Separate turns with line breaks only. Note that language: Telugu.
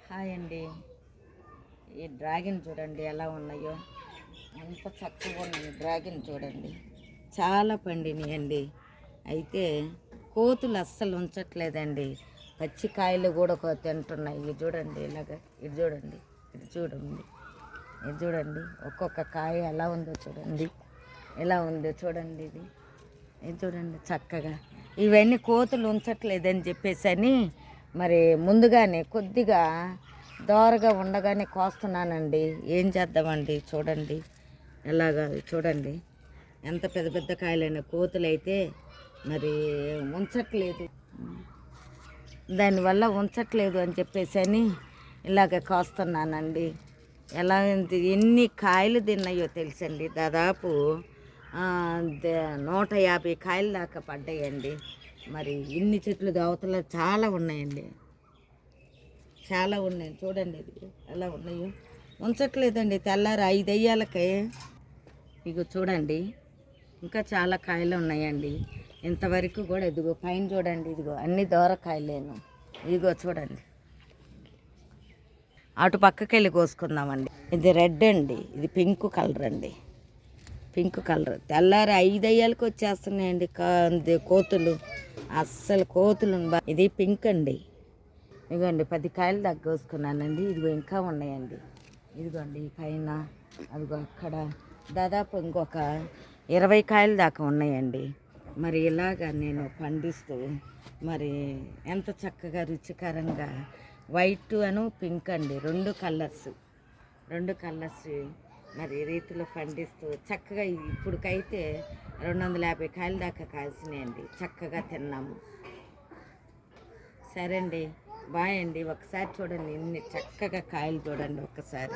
హాయ్ అండి. ఈ డ్రాగన్ చూడండి ఎలా ఉన్నాయో, ఎంత చక్కగా ఉన్నాయి. డ్రాగన్ చూడండి చాలా పండినాయండి. అయితే కోతులు అస్సలు ఉంచట్లేదండి. పచ్చికాయలు కూడా తింటున్నాయి. ఇది చూడండి ఇలాగ, ఇది చూడండి, ఇది చూడండి, ఇది చూడండి. ఒక్కొక్క కాయ ఎలా ఉందో చూడండి, ఎలా ఉందో చూడండి. ఇది చూడండి చక్కగా. ఇవన్నీ కోతులు ఉంచట్లేదని చెప్పేసి మరి ముందుగానే కొద్దిగా దోరగా ఉండగానే కోస్తున్నానండి. ఏం చేద్దామండి చూడండి ఎలాగా, చూడండి ఎంత పెద్ద పెద్ద కాయలైన కోతులు అయితే మరి ఉంచట్లేదు. దానివల్ల ఉంచట్లేదు అని చెప్పేసి ఇలాగ కోస్తున్నానండి. ఎలా ఎన్ని కాయలు తిన్నాయో తెలుసండి, దాదాపు 150 కాయలు దాకా పడ్డాయండి. మరి ఇన్ని చెట్లు అవతల చాలా ఉన్నాయండి, చాలా ఉన్నాయి. చూడండి ఇది ఎలా ఉన్నాయో, ఉంచట్లేదండి. తెల్లారి 5 అయ్యాలకే ఇగో చూడండి ఇంకా చాలా కాయలు ఉన్నాయండి. ఇంతవరకు కూడా ఇదిగో పైన చూడండి, ఇదిగో అన్ని దోరకాయలేను. ఇదిగో చూడండి, అటు పక్కకి వెళ్ళి కోసుకుందామండి. ఇది రెడ్ అండి, ఇది పింక్ కలర్ అండి, పింక్ కలర్. తెల్లారి 5 అయ్యాలకి వచ్చేస్తున్నాయండి కోతులు. అస్సలు కోతులు. ఇది పింక్ అండి. ఇదిగోండి 10 కాయలు దాకా కోసుకున్నానండి. ఇదిగో ఇంకా ఉన్నాయండి. ఇదిగోండి పైన, అదిగో అక్కడ దాదాపు ఇంకొక 20 కాయలు దాకా ఉన్నాయండి. మరి ఇలాగా నేను పండిస్తూ మరి ఎంత చక్కగా రుచికరంగా వైట్ అను పింక్ అండి, రెండు కలర్స్ మరి రీతిలో పండిస్తూ చక్కగా ఇప్పుడుకైతే 250 కాయలు దాకా కాల్సినాయండి. చక్కగా తిన్నాము. సరే అండి, బాయ్ అండి. ఒకసారి చూడండి ఇన్ని చక్కగా కాయలు చూడండి ఒక్కసారి.